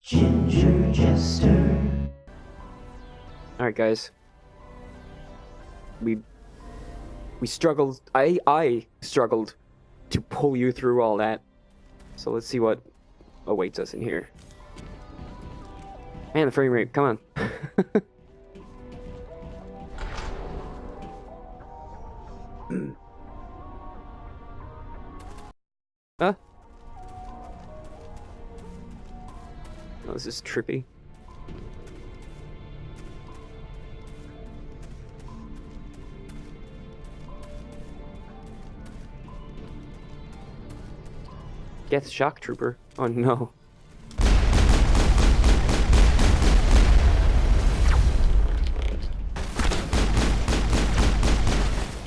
Ginger Jester. Alright, guys. We struggled. I struggled to pull you through all that. So let's see what awaits us in here. Man, the frame rate, come on. Huh? Oh, this is trippy. Geth shock trooper. Oh no.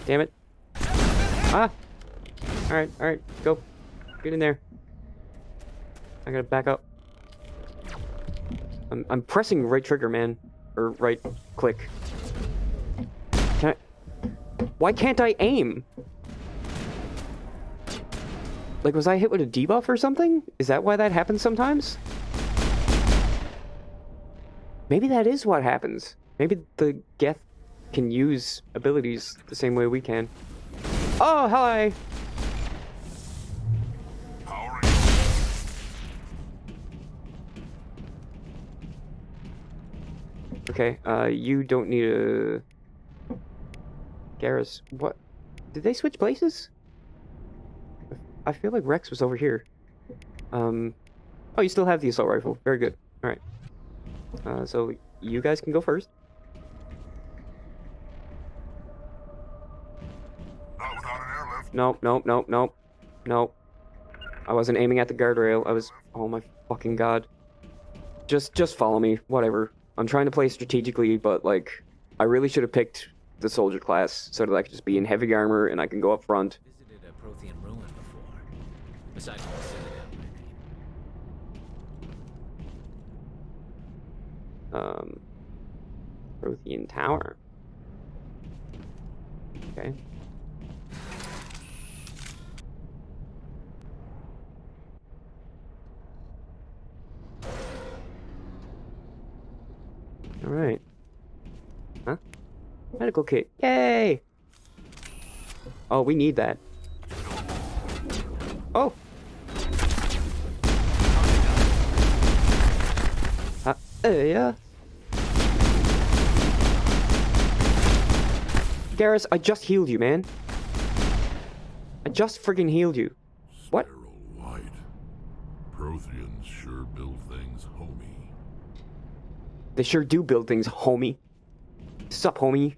Damn it. Ah! Alright, go. Get in there. I gotta back up. I'm pressing right trigger, man. Or right click. Why can't I aim? Like, was I hit with a debuff or something? Is that why that happens sometimes? Maybe that is what happens. Maybe the Geth can use abilities the same way we can. Oh, hi! Okay, you don't need a... Garrus, what? Did they switch places? I feel like Rex was over here. Oh, you still have the assault rifle. Very good. Alright. So, you guys can go first. Not without an airlift. Nope. I wasn't aiming at the guardrail. I was... Oh my fucking god. Just follow me. Whatever. I'm trying to play strategically, but, like, I really should have picked the soldier class so that I could just be in heavy armor and I can go up front. Visited a Prothean ruin before. Besides the Citadel, I mean. Prothean Tower. Okay. Alright. Huh? Medical kit. Yay! Oh, we need that. Oh! Yeah. Garrus, I just healed you, man. I just friggin' healed you. What? Sterile white. Protheans sure build things, homie. They sure do build things, homie. Sup, homie?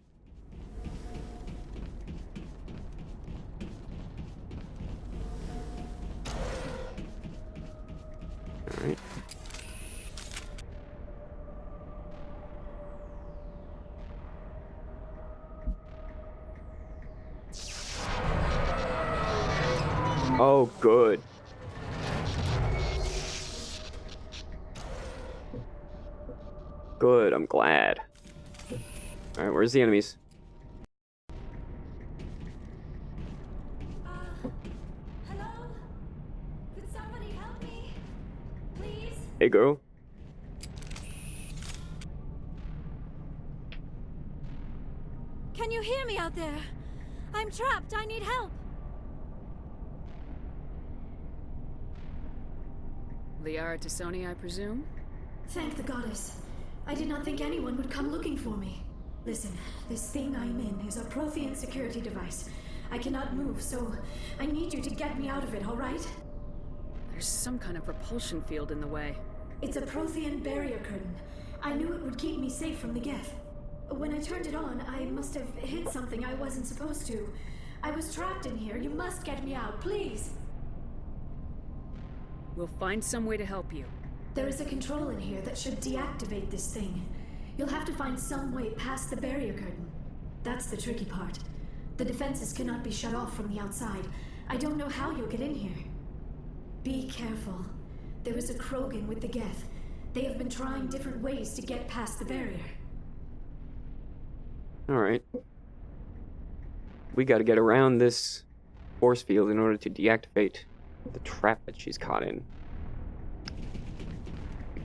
Alright. Oh, good. Good, I'm glad. Alright, where's the enemies? Hello? Could somebody help me? Please? Hey, girl. Can you hear me out there? I'm trapped. I need help. Liara Tassoni, I presume? Thank the goddess. I did not think anyone would come looking for me. Listen, this thing I'm in is a Prothean security device. I cannot move, so I need you to get me out of it, all right? There's some kind of repulsion field in the way. It's a Prothean barrier curtain. I knew it would keep me safe from the Geth. When I turned it on, I must have hit something I wasn't supposed to. I was trapped in here. You must get me out, please. We'll find some way to help you. There is a control in here that should deactivate this thing. You'll have to find some way past the barrier curtain. That's the tricky part. The defenses cannot be shut off from the outside. I don't know how you'll get in here. Be careful. There is a Krogan with the Geth. They have been trying different ways to get past the barrier. Alright. We gotta get around this force field in order to deactivate the trap that she's caught in.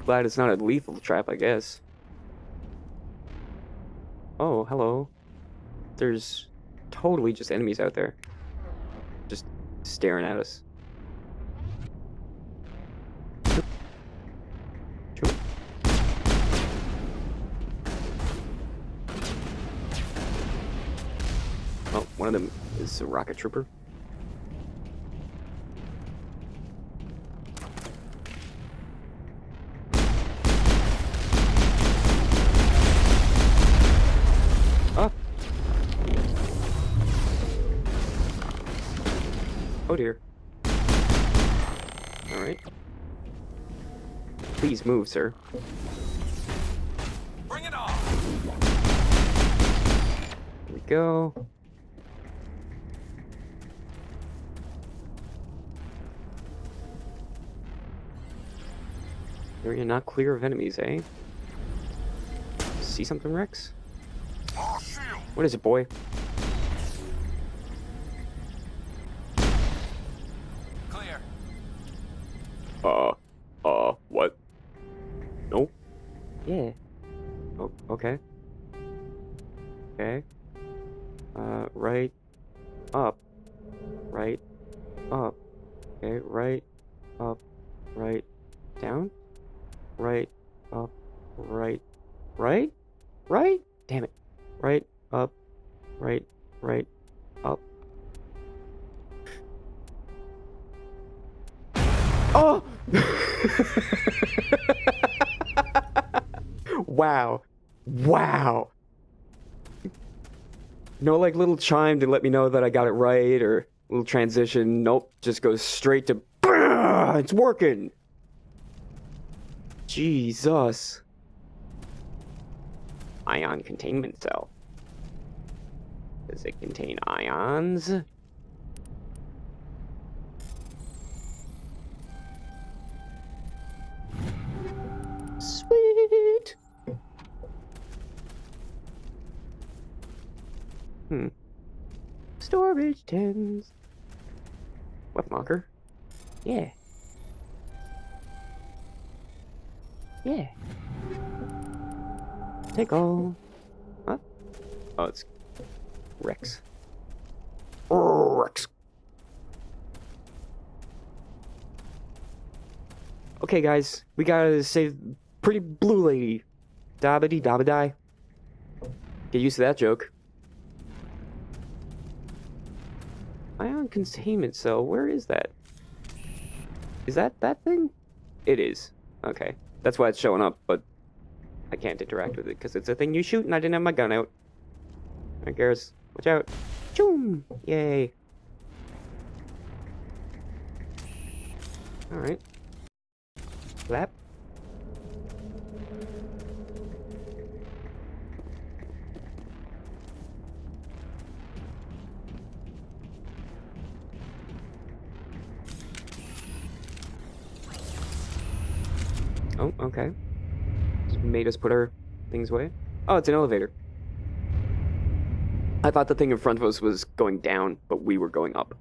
glad it's not a lethal trap, I guess. Oh, hello. There's totally just enemies out there. Just staring at us. Oh, one of them is a rocket trooper. Oh. Oh dear. Alright. Please move, sir. Bring it on! There we go. Area not clear of enemies, eh? See something, Rex? What is it, boy? Clear. What? Nope. Yeah. Oh, okay. Okay. Right. Up. Right. Up. Okay, right. Up. Right. Down. Right. Up. Right. Right? Right? Damn it. Right. Up. Right. Right. Up. Oh! Wow. Wow. No, like, little chime to let me know that I got it right, or little transition. Nope. Just goes straight to... It's working! Jesus. Ion containment cell. Does it contain ions? Sweet. Storage tins. Weapon locker. Yeah. Yeah. Take all. Huh? Oh, it's Rex. Rex. Okay, guys, we gotta save pretty blue lady. Dabbity dabba die. Get used to that joke. Ion containment cell. Where is that? Is that thing? It is. Okay. That's why it's showing up, but I can't interact with it because it's a thing you shoot and I didn't have my gun out. Alright, Garrus, watch out. Choom! Yay. Alright. Flap. Oh, okay. Just made us put our things away. Oh, it's an elevator. I thought the thing in front of us was going down, but we were going up.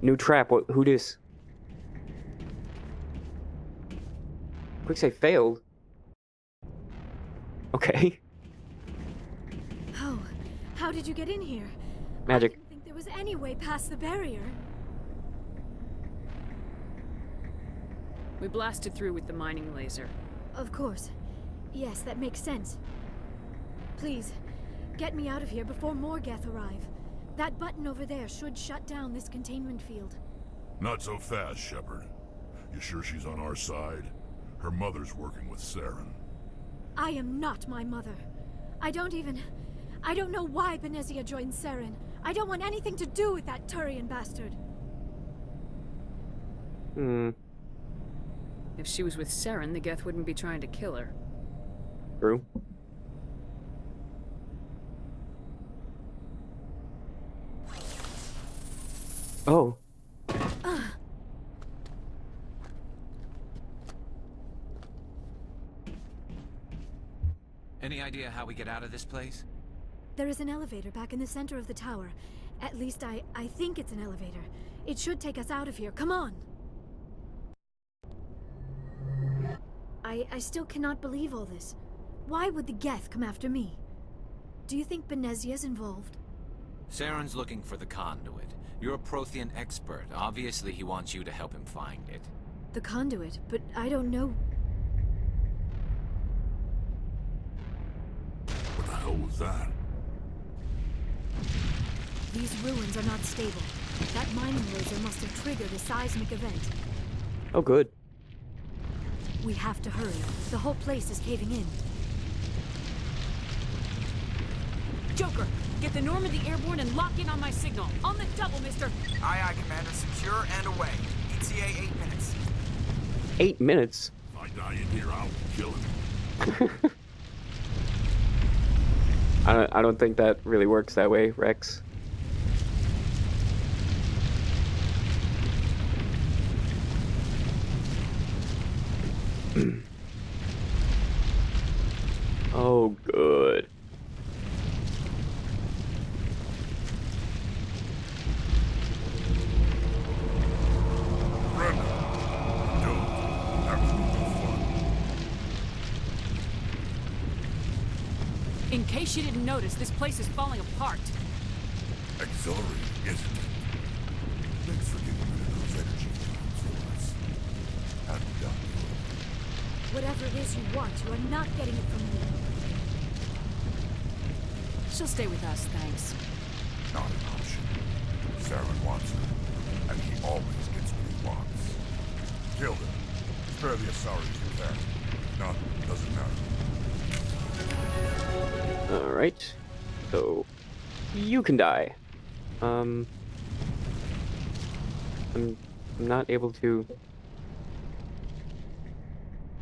New trap. What? Who dis? Quick say failed. Okay. Oh, how did you get in here? Magic. I didn't think there was any way past the barrier. We blasted through with the mining laser. Of course. Yes, that makes sense. Please, get me out of here before more Geth arrive. That button over there should shut down this containment field. Not so fast, Shepard. You sure she's on our side? Her mother's working with Saren. I am not my mother. I don't know why Benezia joined Saren. I don't want anything to do with that Turian bastard. If she was with Saren, the Geth wouldn't be trying to kill her. True. Oh. Any idea how we get out of this place? There is an elevator back in the center of the tower, At least I think it's an elevator. It should take us out of here. Come on! I still cannot believe all this. Why would the Geth come after me? Do you think Benezia's involved? Saren's looking for the conduit. You're a Prothean expert. Obviously, he wants you to help him find it. The conduit, but I don't know. What the hell was that? These ruins are not stable. That mining laser must have triggered a seismic event. Oh, good. We have to hurry. The whole place is caving in. Joker, get the Normandy airborne and lock in on my signal. On the double, mister. Aye, aye, Commander. Secure and away. ETA 8 minutes. 8 minutes? If I die in here, I'll kill him. I don't think that really works that way, Rex. Oh, good. Brenda! Dude, that was no fun. In case you didn't notice, this place is falling apart. Exhilarating, isn't it? Thanks for getting rid of those energy fields for us. How'd we done? Whatever it is you want, you are not getting it from me. She'll stay with us, thanks. Not an option. Saren wants her, and he always gets what he wants. Kill him. Spare the Asari for that. None. Doesn't matter. Alright. So, you can die. I'm not able to...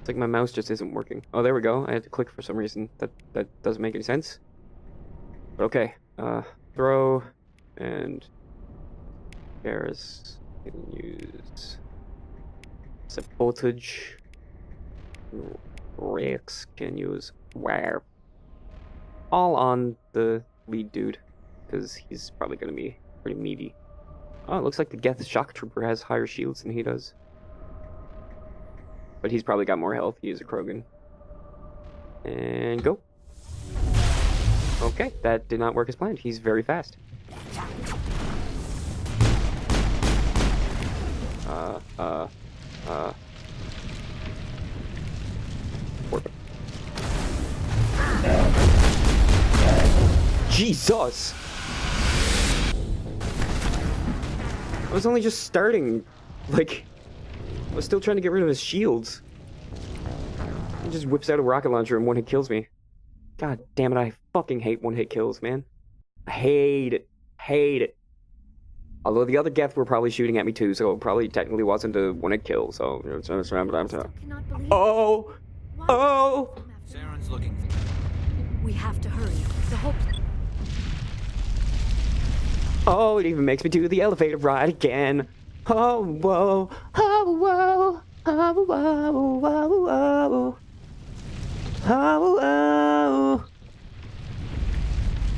It's like my mouse just isn't working. Oh, there we go. I had to click for some reason. That doesn't make any sense. But okay. Throw and Garrus can use Voltage. Rex can use Warp. All on the lead dude, because he's probably going to be pretty meaty. Oh, it looks like the Geth Shock Trooper has higher shields than he does. But he's probably got more health. He is a Krogan. And go. Okay, that did not work as planned. He's very fast. Jesus! I was only just starting. Like, I was still trying to get rid of his shields. He just whips out a rocket launcher and one-hit kills me. God damn it, I fucking hate one-hit kills, man. I hate it. Hate it. Although the other Geth were probably shooting at me too, so it probably technically wasn't a one-hit kill, so... Oh! Oh! Saren's looking. We have to hurry. The whole... Oh, it even makes me do the elevator ride again. Oh, whoa. Oh, whoa. Oh, whoa. Whoa, whoa. Oh, whoa.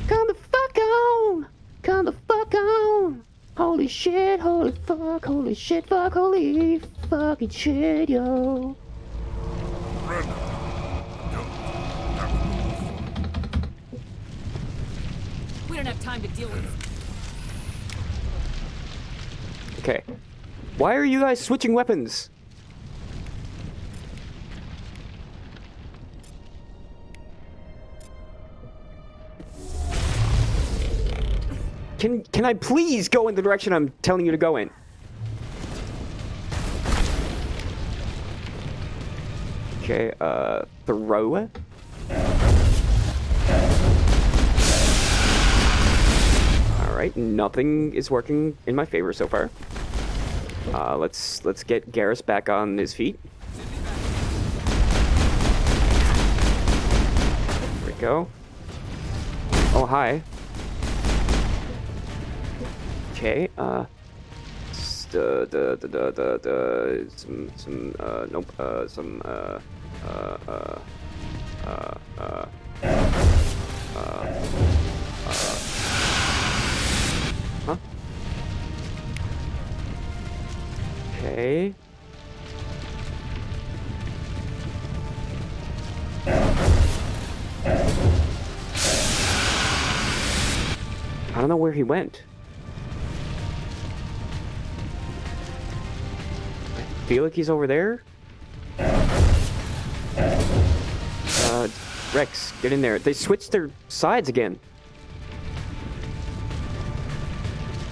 Come the fuck on. Come the fuck on. Holy shit, holy fuck, holy shit, fuck, holy fucking shit, yo. Brenda! No, that was no fun. We don't have time to deal with this. Okay. Why are you guys switching weapons? Can I please go in the direction I'm telling you to go in? Okay, throw it. Alright, nothing is working in my favor so far. Let's get Garrus back on his feet. There we go. Oh, hi. Okay, nope, Okay. I don't know where he went. I feel like he's over there. Rex, get in there. They switched their sides again.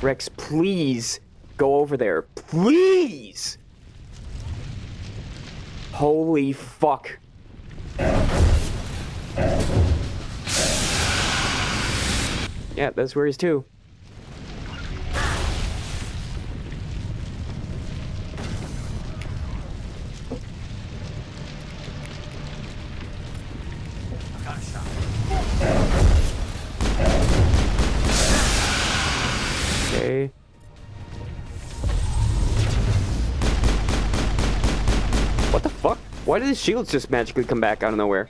Rex, please go over there. Please! Holy fuck. Yeah, that's where he's too. Okay. What the fuck? Why did his shields just magically come back out of nowhere?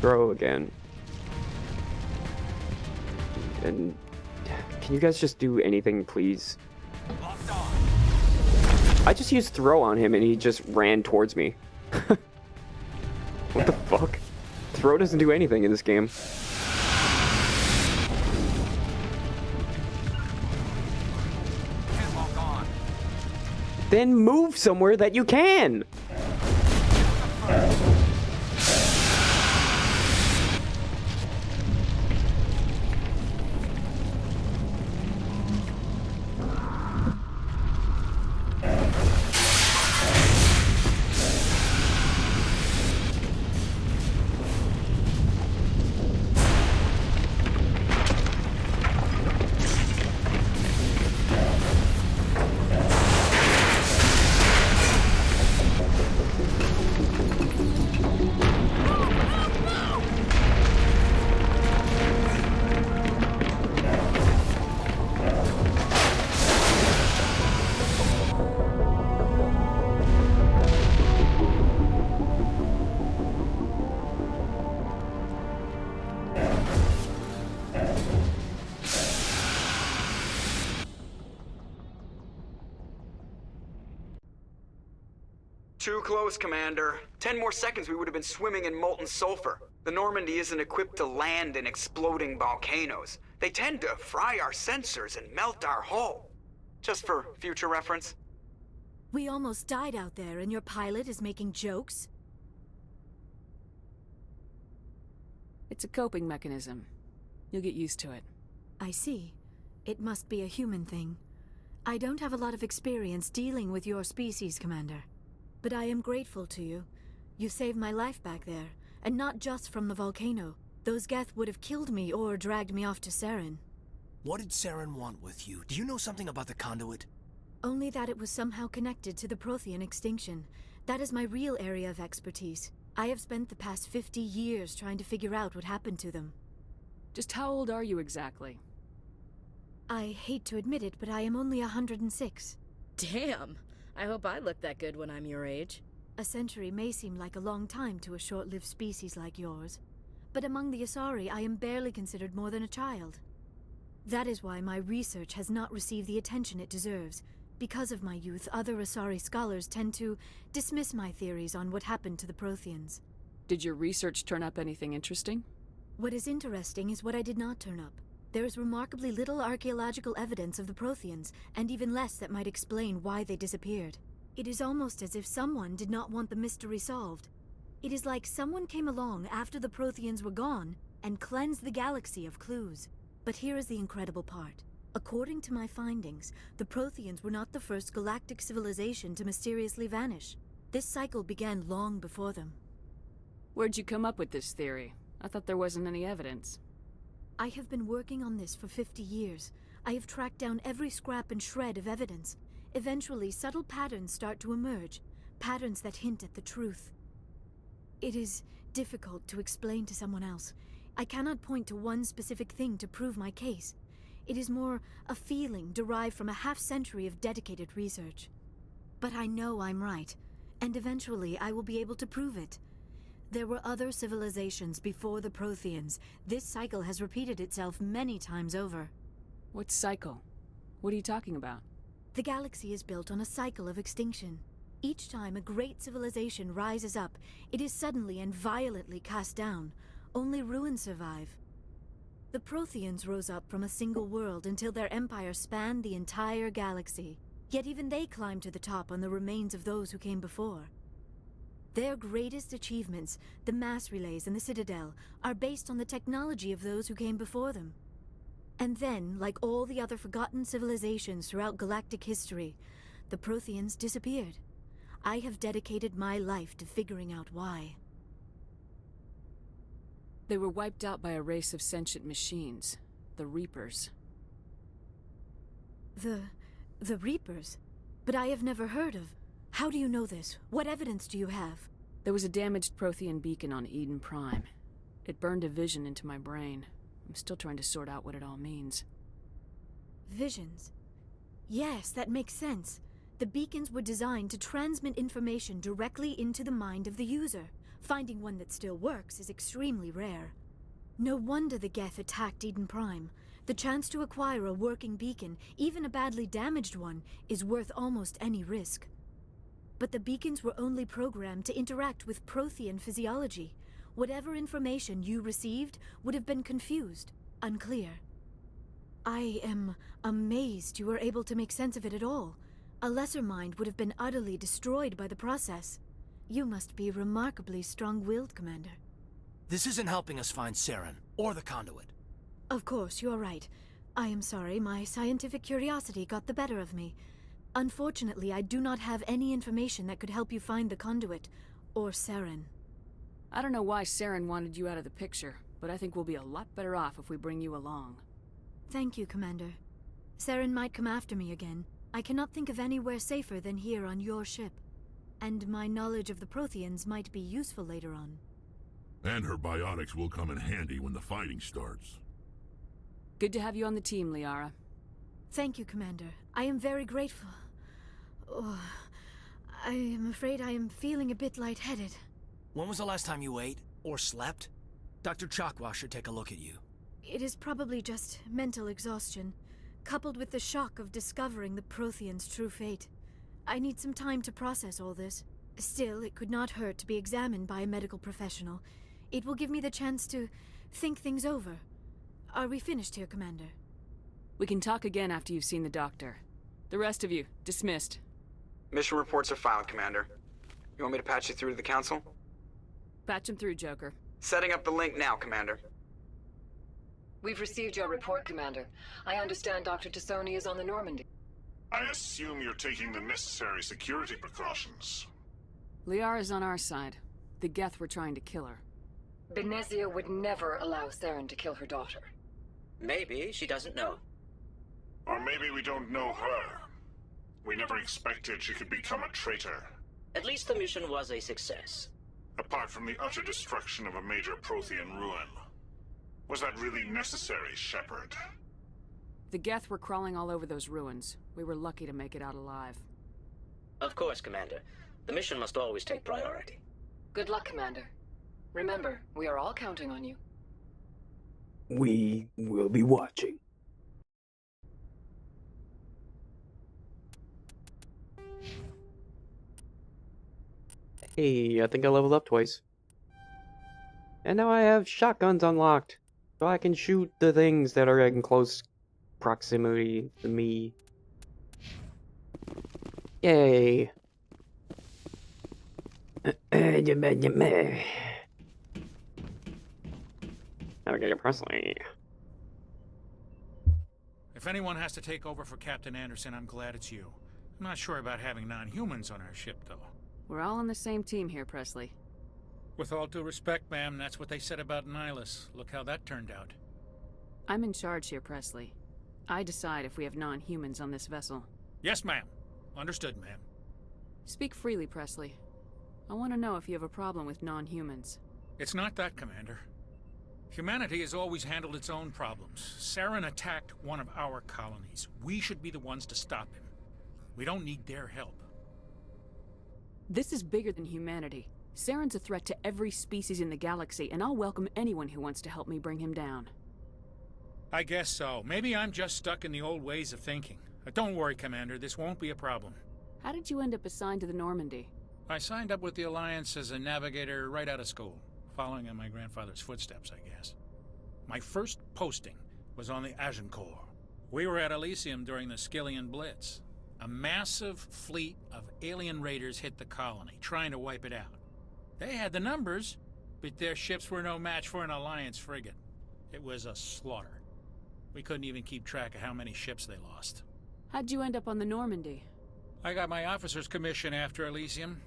Throw again. And can you guys just do anything, please? I just used throw on him and he just ran towards me. What the fuck? Throw doesn't do anything in this game. Then move somewhere that you can! Too close, Commander. 10 more seconds we would have been swimming in molten sulfur. The Normandy isn't equipped to land in exploding volcanoes. They tend to fry our sensors and melt our hull. Just for future reference. We almost died out there, and your pilot is making jokes? It's a coping mechanism. You'll get used to it. I see. It must be a human thing. I don't have a lot of experience dealing with your species, Commander. But I am grateful to you. You saved my life back there, and not just from the volcano. Those Geth would have killed me or dragged me off to Saren. What did Saren want with you? Do you know something about the conduit? Only that it was somehow connected to the Prothean extinction. That is my real area of expertise. I have spent the past 50 years trying to figure out what happened to them. Just how old are you exactly? I hate to admit it, but I am only 106. Damn! I hope I look that good when I'm your age. A century may seem like a long time to a short-lived species like yours, but among the Asari I am barely considered more than a child. That is why my research has not received the attention it deserves. Because of my youth, other Asari scholars tend to dismiss my theories on what happened to the Protheans. Did your research turn up anything interesting? What is interesting is what I did not turn up. There is remarkably little archaeological evidence of the Protheans, and even less that might explain why they disappeared. It is almost as if someone did not want the mystery solved. It is like someone came along after the Protheans were gone and cleansed the galaxy of clues. But here is the incredible part. According to my findings, the Protheans were not the first galactic civilization to mysteriously vanish. This cycle began long before them. Where'd you come up with this theory? I thought there wasn't any evidence. I have been working on this for 50 years. I have tracked down every scrap and shred of evidence. Eventually, subtle patterns start to emerge, patterns that hint at the truth. It is difficult to explain to someone else. I cannot point to one specific thing to prove my case. It is more a feeling derived from a half-century of dedicated research. But I know I'm right. And eventually I will be able to prove it. There were other civilizations before the Protheans. This cycle has repeated itself many times over. What cycle? What are you talking about? The galaxy is built on a cycle of extinction. Each time a great civilization rises up, it is suddenly and violently cast down. Only ruins survive. The Protheans rose up from a single world until their empire spanned the entire galaxy. Yet even they climbed to the top on the remains of those who came before. Their greatest achievements, the mass relays and the Citadel, are based on the technology of those who came before them. And then, like all the other forgotten civilizations throughout galactic history, the Protheans disappeared. I have dedicated my life to figuring out why. They were wiped out by a race of sentient machines, the Reapers. The Reapers? But I have never heard of... How do you know this? What evidence do you have? There was a damaged Prothean beacon on Eden Prime. It burned a vision into my brain. I'm still trying to sort out what it all means. Visions? Yes, that makes sense. The beacons were designed to transmit information directly into the mind of the user. Finding one that still works is extremely rare. No wonder the Geth attacked Eden Prime. The chance to acquire a working beacon, even a badly damaged one, is worth almost any risk. But the beacons were only programmed to interact with Prothean physiology. Whatever information you received would have been confused, unclear. I am amazed you were able to make sense of it at all. A lesser mind would have been utterly destroyed by the process. You must be remarkably strong-willed, Commander. This isn't helping us find Saren, or the conduit. Of course, you're right. I am sorry, my scientific curiosity got the better of me. Unfortunately, I do not have any information that could help you find the conduit, or Saren. I don't know why Saren wanted you out of the picture, but I think we'll be a lot better off if we bring you along. Thank you, Commander. Saren might come after me again. I cannot think of anywhere safer than here on your ship. And my knowledge of the Protheans might be useful later on. And her biotics will come in handy when the fighting starts. Good to have you on the team, Liara. Thank you, Commander. I am very grateful. Oh, I am afraid I am feeling a bit lightheaded. When was the last time you ate, or slept? Dr. Chakwa should take a look at you. It is probably just mental exhaustion, coupled with the shock of discovering the Protheans' true fate. I need some time to process all this. Still, it could not hurt to be examined by a medical professional. It will give me the chance to think things over. Are we finished here, Commander? We can talk again after you've seen the doctor. The rest of you, dismissed. Mission reports are filed, Commander. You want me to patch you through to the Council? Patch him through, Joker. Setting up the link now, Commander. We've received your report, Commander. I understand Dr. Tassoni is on the Normandy. I assume you're taking the necessary security precautions. Liara's on our side. The Geth were trying to kill her. Benezia would never allow Saren to kill her daughter. Maybe she doesn't know. Or maybe we don't know her. We never expected she could become a traitor. At least the mission was a success. Apart from the utter destruction of a major Prothean ruin. Was that really necessary, Shepard? The Geth were crawling all over those ruins. We were lucky to make it out alive. Of course, Commander. The mission must always take priority. Good luck, Commander. Remember, we are all counting on you. We will be watching. Hey, I think I leveled up twice. And now I have shotguns unlocked. So I can shoot the things that are in close proximity to me. Yay. Navigator Presley. If anyone has to take over for Captain Anderson, I'm glad it's you. I'm not sure about having non-humans on our ship, though. We're all on the same team here, Presley. With all due respect, ma'am, that's what they said about Nihilus. Look how that turned out. I'm in charge here, Presley. I decide if we have non-humans on this vessel. Yes, ma'am. Understood, ma'am. Speak freely, Presley. I want to know if you have a problem with non-humans. It's not that, Commander. Humanity has always handled its own problems. Saren attacked one of our colonies. We should be the ones to stop him. We don't need their help. This is bigger than humanity. Saren's a threat to every species in the galaxy, and I'll welcome anyone who wants to help me bring him down. I guess so. Maybe I'm just stuck in the old ways of thinking. Don't worry, Commander. This won't be a problem. How did you end up assigned to the Normandy? I signed up with the Alliance as a navigator right out of school, following in my grandfather's footsteps, I guess. My first posting was on the Agincourt. We were at Elysium during the Skillian Blitz. A massive fleet of alien raiders hit the colony, trying to wipe it out. They had the numbers, but their ships were no match for an Alliance frigate. It was a slaughter. We couldn't even keep track of how many ships they lost. How'd you end up on the Normandy? I got my officer's commission after Elysium.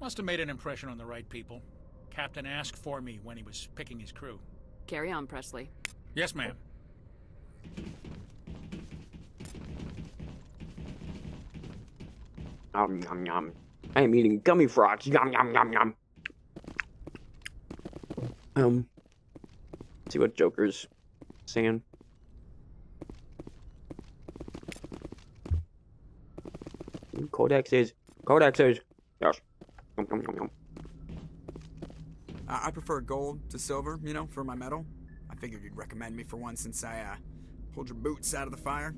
Must have made an impression on the right people. Captain asked for me when he was picking his crew. Carry on, Presley. Yes, ma'am. Yum, yum, yum. I am eating gummy frogs. Yum, yum, yum, yum. See what Joker's saying. Codexes. Yes. Yum, yum, yum, yum. I prefer gold to silver, you know, for my medal. I figured you'd recommend me for one since I, pulled your boots out of the fire.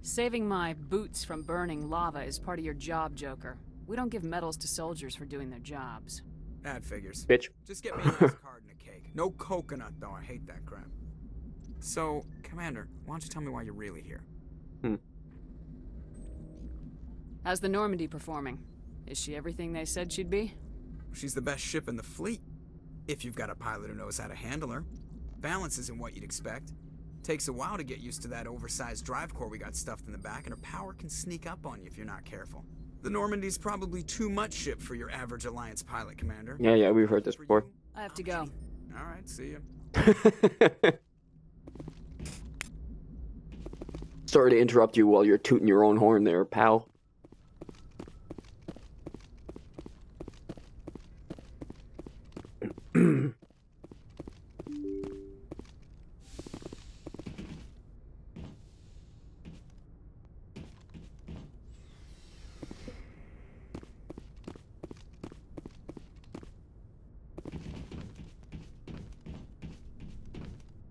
Saving my boots from burning lava is part of your job, Joker. We don't give medals to soldiers for doing their jobs. That figures. Bitch. Just get me a nice card and a cake. No coconut, though. I hate that crap. So, Commander, why don't you tell me why you're really here? How's the Normandy performing? Is she everything they said she'd be? She's the best ship in the fleet. If you've got a pilot who knows how to handle her. Balance isn't what you'd expect. Takes a while to get used to that oversized drive core we got stuffed in the back, and her power can sneak up on you if you're not careful. The Normandy's probably too much ship for your average Alliance pilot, Commander. Yeah, we've heard this before. I have to go. Alright, see ya. Sorry to interrupt you while you're tooting your own horn there, pal.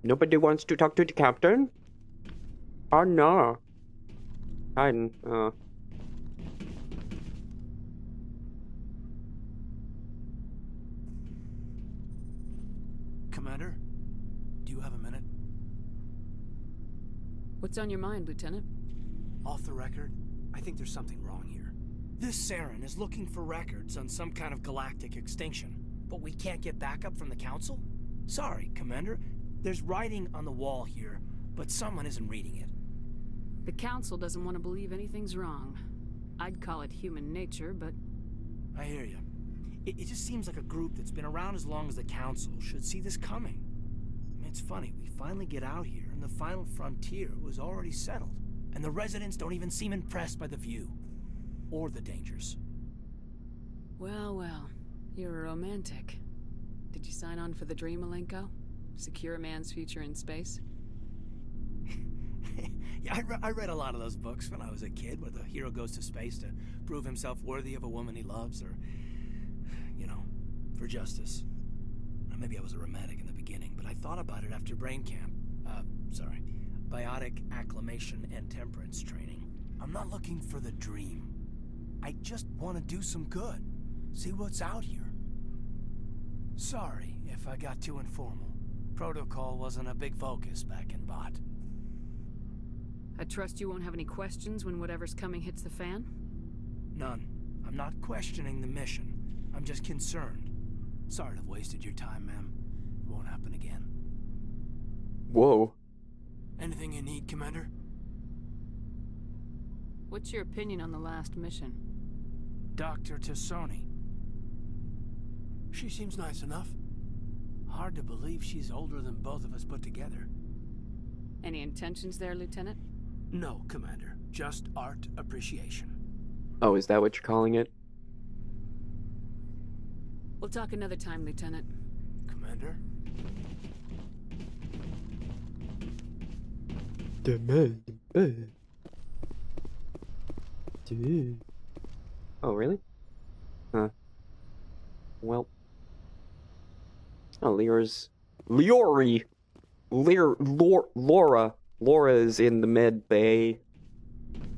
Nobody wants to talk to the captain? Oh no. Hiding. Commander, do you have a minute? What's on your mind, Lieutenant? Off the record, I think there's something wrong here. This Saren is looking for records on some kind of galactic extinction, but we can't get backup from the Council? Sorry, Commander. There's writing on the wall here, but someone isn't reading it. The Council doesn't want to believe anything's wrong. I'd call it human nature, but... I hear you. It just seems like a group that's been around as long as the Council should see this coming. I mean, it's funny, we finally get out here, and the final frontier was already settled. And the residents don't even seem impressed by the view. Or the dangers. Well, you're a romantic. Did you sign on for the dream, Malenko? Secure a man's future in space? Yeah, I read a lot of those books when I was a kid, where the hero goes to space to prove himself worthy of a woman he loves, or, you know, for justice. Maybe I was a romantic in the beginning, but I thought about it after brain camp. Biotic acclimation and temperance training. I'm not looking for the dream. I just want to do some good. See what's out here. Sorry if I got too informal. Protocol wasn't a big focus back in Bot. I trust you won't have any questions when whatever's coming hits the fan? None. I'm not questioning the mission. I'm just concerned. Sorry to have wasted your time, ma'am. It won't happen again. Whoa. Anything you need, Commander? What's your opinion on the last mission? Dr. Tassoni. She seems nice enough. Hard to believe she's older than both of us put together. Any intentions there, Lieutenant? No, Commander. Just art appreciation. Oh, is that what you're calling it? We'll talk another time, Lieutenant. Commander? Oh, really? Huh. Well. Oh, Laura. Laura is in the med bay.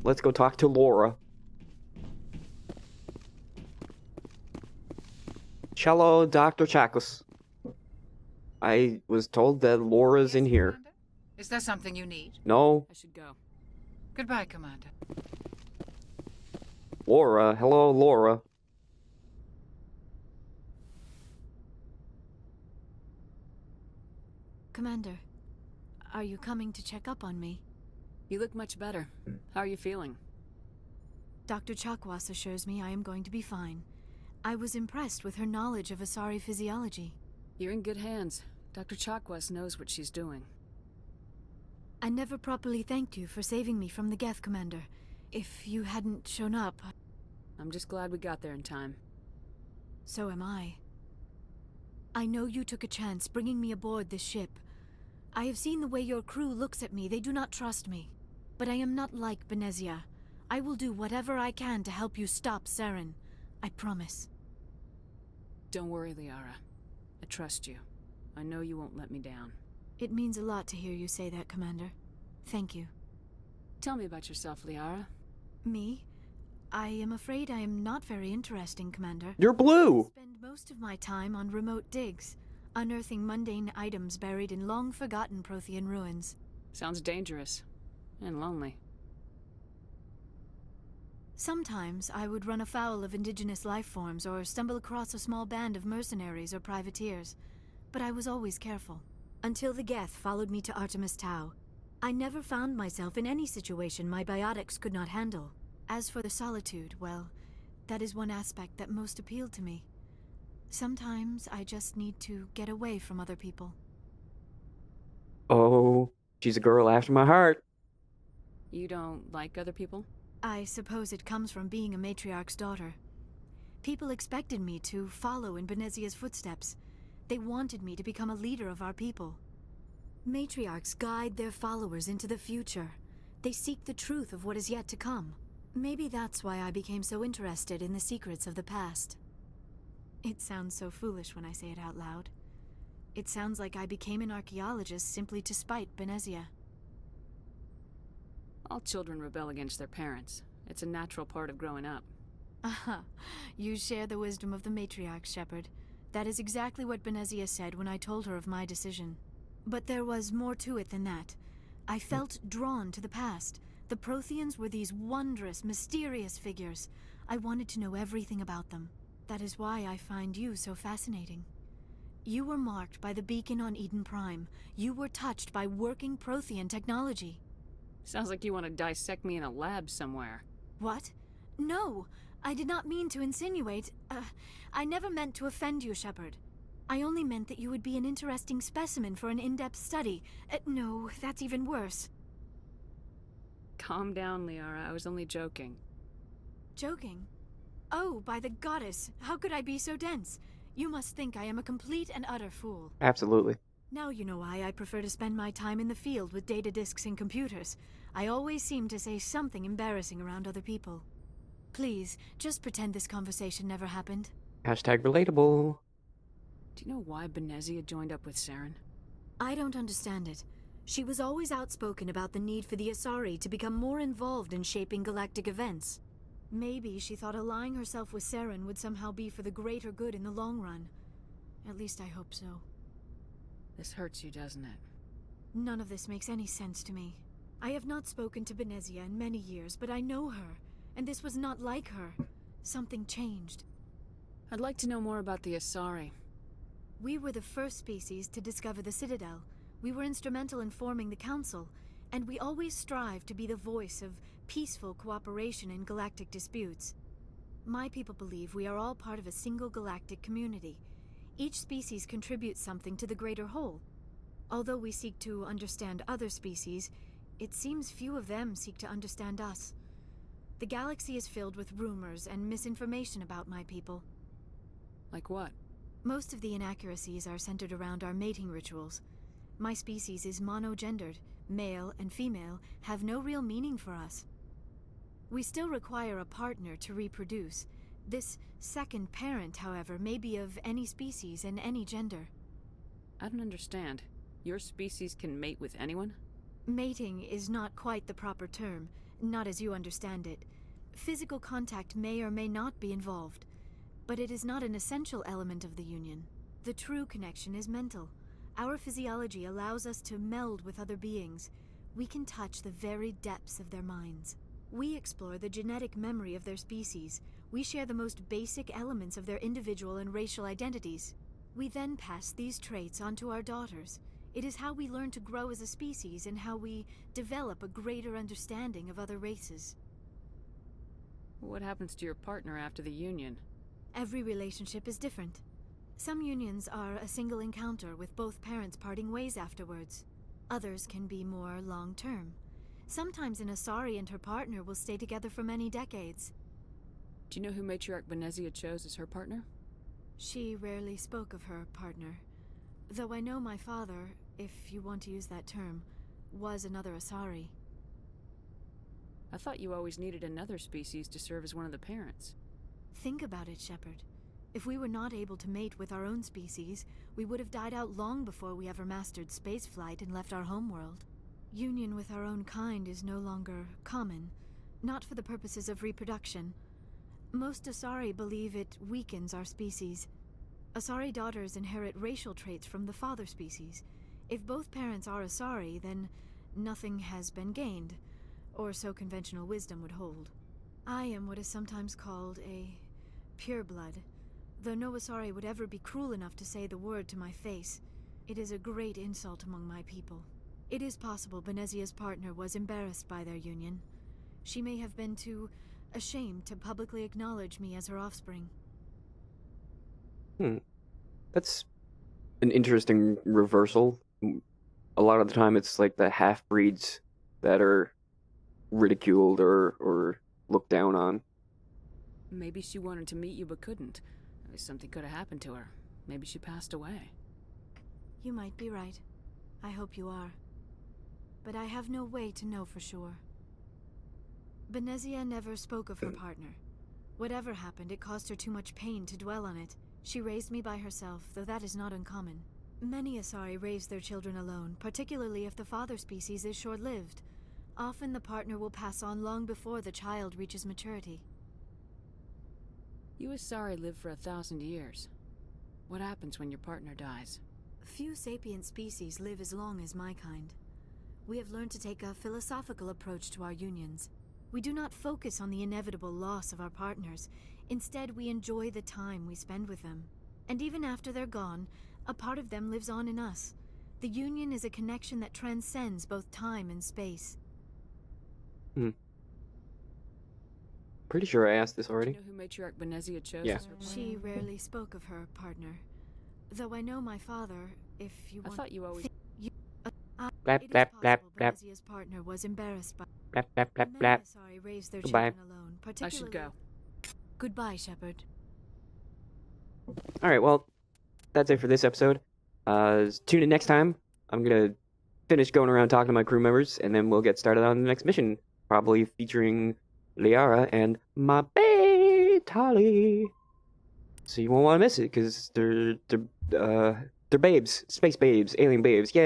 Let's go talk to Laura. Hello, Dr. Chakos. I was told that Laura's in here. Commander? Is there something you need? No. I should go. Goodbye, Commander. Laura. Hello, Laura. Commander, are you coming to check up on me? You look much better. How are you feeling? Dr. Chakwas assures me I am going to be fine. I was impressed with her knowledge of Asari physiology. You're in good hands. Dr. Chakwas knows what she's doing. I never properly thanked you for saving me from the Geth, Commander. If you hadn't shown up... I'm just glad we got there in time. So am I. I know you took a chance bringing me aboard this ship. I have seen the way your crew looks at me. They do not trust me. But I am not like Benezia. I will do whatever I can to help you stop Saren. I promise. Don't worry, Liara. I trust you. I know you won't let me down. It means a lot to hear you say that, Commander. Thank you. Tell me about yourself, Liara. Me? I am afraid I am not very interesting, Commander. You're blue! I spend most of my time on remote digs, unearthing mundane items buried in long-forgotten Prothean ruins. Sounds dangerous. And lonely. Sometimes I would run afoul of indigenous life forms or stumble across a small band of mercenaries or privateers, but I was always careful. Until the Geth followed me to Artemis Tau. I never found myself in any situation my biotics could not handle. As for the solitude, well, that is one aspect that most appealed to me. Sometimes I just need to get away from other people. Oh, she's a girl after my heart. You don't like other people? I suppose it comes from being a matriarch's daughter. People expected me to follow in Benezia's footsteps. They wanted me to become a leader of our people. Matriarchs guide their followers into the future. They seek the truth of what is yet to come. Maybe that's why I became so interested in the secrets of the past. It sounds so foolish when I say it out loud. It sounds like I became an archaeologist simply to spite Benezia. All children rebel against their parents. It's a natural part of growing up. Aha, you share the wisdom of the matriarch, Shepard. That is exactly what Benezia said when I told her of my decision. But there was more to it than that. I felt drawn to the past. The Protheans were these wondrous, mysterious figures. I wanted to know everything about them. That is why I find you so fascinating. You were marked by the beacon on Eden Prime. You were touched by working Prothean technology. Sounds like you want to dissect me in a lab somewhere. What? No, I did not mean to insinuate. I never meant to offend you, Shepard. I only meant that you would be an interesting specimen for an in-depth study. No, that's even worse. Calm down, Liara. I was only joking. Joking? Oh, by the goddess, how could I be so dense? You must think I am a complete and utter fool. Absolutely. Now you know why I prefer to spend my time in the field with data disks and computers. I always seem to say something embarrassing around other people. Please, just pretend this conversation never happened. Hashtag relatable. Do you know why Benezia joined up with Saren? I don't understand it. She was always outspoken about the need for the Asari to become more involved in shaping galactic events. Maybe she thought allying herself with Saren would somehow be for the greater good in the long run. At least I hope so. This hurts you, doesn't it? None of this makes any sense to me. I have not spoken to Benezia in many years, but I know her, and this was not like her. Something changed. I'd like to know more about the Asari. We were the first species to discover the Citadel. We were instrumental in forming the Council, and we always strive to be the voice of peaceful cooperation in galactic disputes. My people believe we are all part of a single galactic community. Each species contributes something to the greater whole. Although we seek to understand other species, it seems few of them seek to understand us. The galaxy is filled with rumors and misinformation about my people. Like what? Most of the inaccuracies are centered around our mating rituals. My species is monogendered. Male and female have no real meaning for us. We still require a partner to reproduce. This second parent, however, may be of any species and any gender. I don't understand. Your species can mate with anyone? Mating is not quite the proper term, not as you understand it. Physical contact may or may not be involved, but it is not an essential element of the union. The true connection is mental. Our physiology allows us to meld with other beings. We can touch the very depths of their minds. We explore the genetic memory of their species. We share the most basic elements of their individual and racial identities. We then pass these traits on to our daughters. It is how we learn to grow as a species and how we develop a greater understanding of other races. What happens to your partner after the union? Every relationship is different. Some unions are a single encounter with both parents parting ways afterwards. Others can be more long-term. Sometimes an Asari and her partner will stay together for many decades. Do you know who Matriarch Benezia chose as her partner? She rarely spoke of her partner. Though I know my father, if you want to use that term, was another Asari. I thought you always needed another species to serve as one of the parents. Think about it, Shepard. If we were not able to mate with our own species, we would have died out long before we ever mastered spaceflight and left our homeworld. Union with our own kind is no longer common, not for the purposes of reproduction. Most Asari believe it weakens our species. Asari daughters inherit racial traits from the father species. If both parents are Asari, then nothing has been gained, or so conventional wisdom would hold. I am what is sometimes called a pureblood, though no Asari would ever be cruel enough to say the word to my face. It is a great insult among my people. It is possible Benezia's partner was embarrassed by their union. She may have been too ashamed to publicly acknowledge me as her offspring. That's an interesting reversal. A lot of the time it's like the half-breeds that are ridiculed or looked down on. Maybe she wanted to meet you but couldn't. Something could have happened to her. Maybe she passed away. You might be right. I hope you are. But I have no way to know for sure. Benezia never spoke of her partner. Whatever happened, it caused her too much pain to dwell on it. She raised me by herself, though that is not uncommon. Many Asari raise their children alone, particularly if the father species is short-lived. Often the partner will pass on long before the child reaches maturity. You Asari live for 1,000 years. What happens when your partner dies? Few sapient species live as long as my kind. We have learned to take a philosophical approach to our unions. We do not focus on the inevitable loss of our partners. Instead, we enjoy the time we spend with them. And even after they're gone, a part of them lives on in us. The union is a connection that transcends both time and space. Pretty sure I asked this already. Do you know who Matriarch Benezia chose Yeah. as her partner? She rarely spoke of her partner. Though I know my father, if you want... I thought you always... Blap, It is blap, blap, possible blap. Benezia's partner was embarrassed by... Blap, blap, blap, Many blap. Asari raised their Goodbye. children alone, I particularly... should go. Goodbye, Shepard. Alright, well, that's it for this episode. Tune in next time. I'm gonna finish going around talking to my crew members, and then we'll get started on the next mission. Probably featuring Liara and my bae, Tali. So you won't want to miss it, because they're babes. Space babes. Alien babes. Yeah.